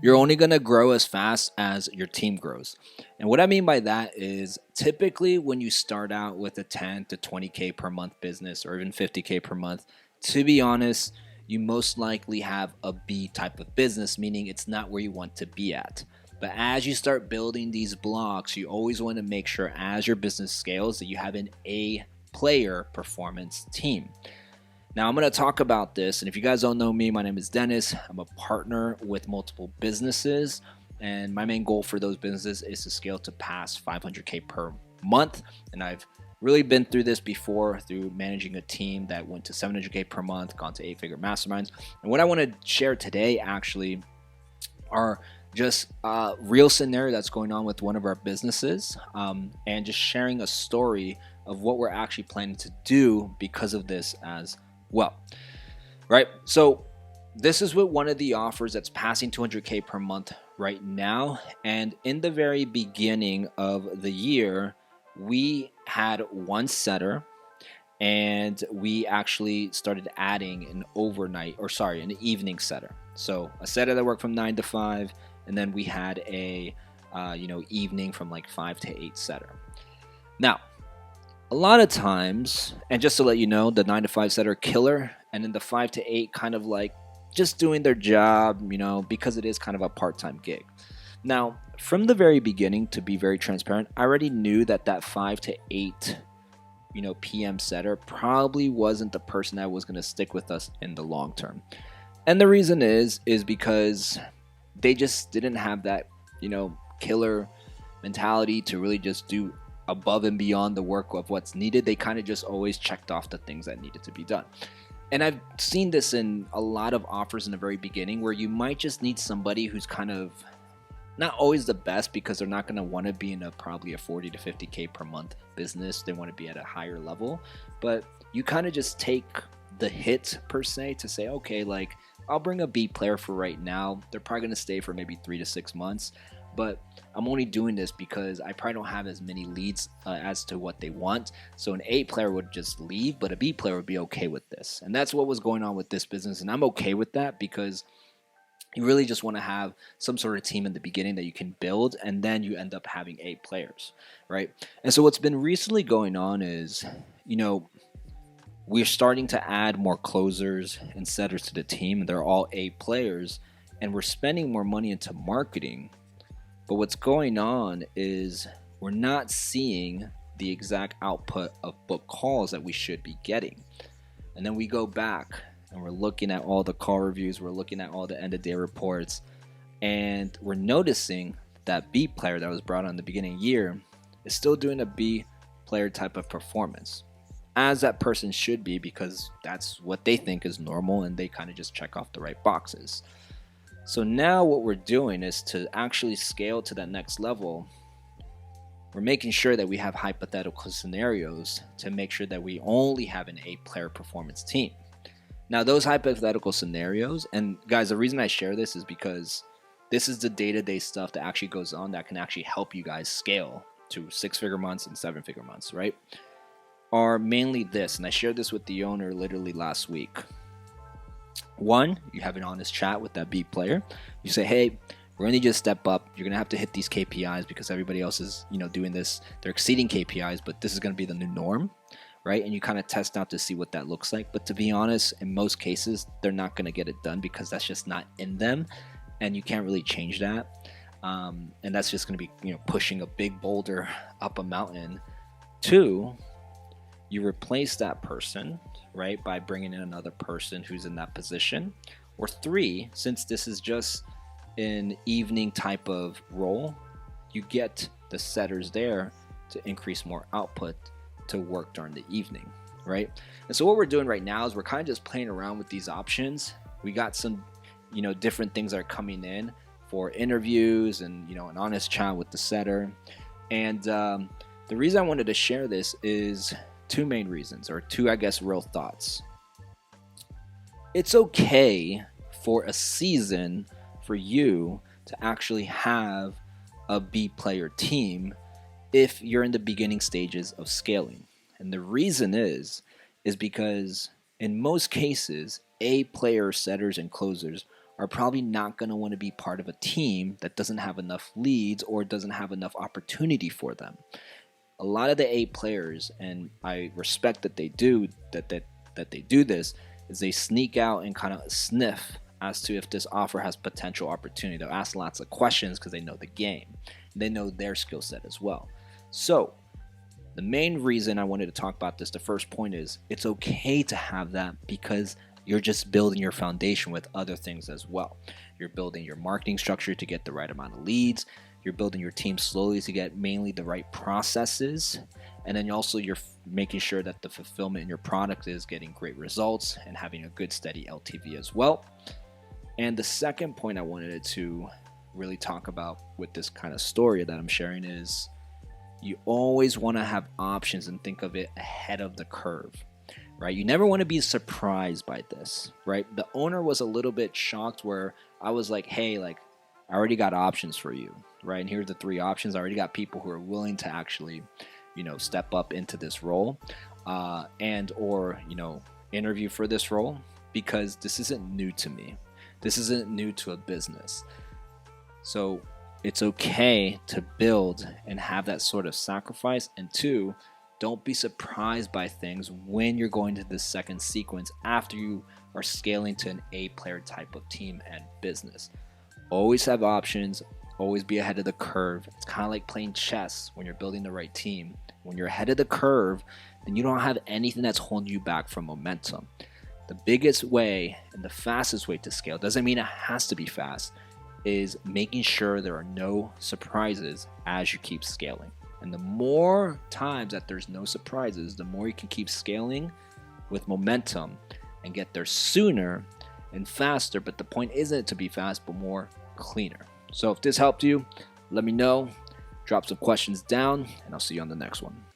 You're only going to grow as fast as your team grows. And what I mean by that is typically when you start out with a 10 to 20K per month business or even 50K per month, to be honest, you most likely have a B type of business, meaning it's not where you want to be at. But as you start building these blocks, you always want to make sure as your business scales that you have an A player performance team. Now, I'm going to talk about this. And if you guys don't know me, my name is Dennis. I'm a partner with multiple businesses. And my main goal for those businesses is to scale to past 500K per month. And I've really been through this before through managing a team that went to 700K per month, gone to 8-figure masterminds. And what I want to share today actually are just a real scenario that's going on with one of our businesses, and just sharing a story of what we're actually planning to do because of this as well, right? So this is what one of the offers that's passing 200K per month right now. And in the very beginning of the year, we had one setter and we actually started adding an evening setter. So a setter that worked from 9 to 5, and then we had a evening from like 5 to 8 setter. Now, a lot of times, and just to let you know, the 9 to 5 setter killer, and then the 5 to 8 kind of like just doing their job, because it is kind of a part-time gig. Now, from the very beginning, to be very transparent, I already knew that 5 to 8 PM setter probably wasn't the person that was going to stick with us in the long term. And the reason is because they just didn't have that, killer mentality to really just do above and beyond the work of what's needed. They kind of just always checked off the things that needed to be done. And I've seen this in a lot of offers in the very beginning where you might just need somebody who's kind of not always the best, because they're not going to want to be in probably a 40 to 50K per month business. They want to be at a higher level, but you kind of just take the hit per se to say, okay, like I'll bring a B player for right now. They're probably going to stay for maybe 3 to 6 months, but I'm only doing this because I probably don't have as many leads as to what they want. So an A player would just leave, but a B player would be okay with this. And that's what was going on with this business. And I'm okay with that because you really just want to have some sort of team in the beginning that you can build, and then you end up having 8 players, right? And so what's been recently going on is, we're starting to add more closers and setters to the team. They're all 8 players, and we're spending more money into marketing. But what's going on is we're not seeing the exact output of book calls that we should be getting. And then we go back and we're looking at all the call reviews, we're looking at all the end of day reports, and we're noticing that B player that was brought on in the beginning of the year is still doing a B player type of performance, as that person should be, because that's what they think is normal and they kind of just check off the right boxes. So now what we're doing is to actually scale to that next level. We're making sure that we have hypothetical scenarios to make sure that we only have an 8 player performance team. Now, those hypothetical scenarios, and guys, the reason I share this is because this is the day-to-day stuff that actually goes on that can actually help you guys scale to 6-figure months and 7-figure months, right? Are mainly this, and I shared this with the owner literally last week. One, you have an honest chat with that B player. You say, hey, we're going to just step up. You're going to have to hit these KPIs because everybody else is, doing this. They're exceeding KPIs, but this is going to be the new norm. Right? And you kind of test out to see what that looks like. But to be honest, in most cases, they're not going to get it done because that's just not in them. And you can't really change that. And that's just going to be, pushing a big boulder up a mountain. 2, you replace that person, right, by bringing in another person who's in that position. Or 3, since this is just an evening type of role, you get the setters there to increase more output to work during the evening, right? And so what we're doing right now is we're kind of just playing around with these options. We got some, different things that are coming in for interviews and, an honest chat with the setter. And the reason I wanted to share this is 2 main reasons, or 2, I guess, real thoughts. It's okay for a season for you to actually have a B player team if you're in the beginning stages of scaling. And the reason is because in most cases, A player setters and closers are probably not going to want to be part of a team that doesn't have enough leads or doesn't have enough opportunity for them. A lot of the A players, and I respect that they do that they do this, is they sneak out and kind of sniff as to if this offer has potential opportunity. They'll ask lots of questions because they know the game. They know their skill set as well. So the main reason I wanted to talk about this, the first point is it's okay to have that because you're just building your foundation with other things as well. You're building your marketing structure to get the right amount of leads. You're building your team slowly to get mainly the right processes. And then also you're making sure that the fulfillment in your product is getting great results and having a good steady LTV as well. And the second point I wanted to really talk about with this kind of story that I'm sharing is you always want to have options and think of it ahead of the curve, right? You never want to be surprised by this, right? The owner was a little bit shocked where I was like, hey, like I already got options for you, right? And here's the 3 options. I already got people who are willing to actually, step up into this role and or, interview for this role because this isn't new to me. This isn't new to a business. So it's okay to build and have that sort of sacrifice. And 2, don't be surprised by things when you're going to the second sequence after you are scaling to an A player type of team and business. Always have options, always be ahead of the curve. It's kind of like playing chess when you're building the right team. When you're ahead of the curve, then you don't have anything that's holding you back from momentum. The biggest way and the fastest way to scale, doesn't mean it has to be fast, is making sure there are no surprises as you keep scaling. And the more times that there's no surprises, the more you can keep scaling with momentum and get there sooner and faster. But the point isn't to be fast, but more cleaner. So if this helped you, let me know. Drop some questions down, and I'll see you on the next one.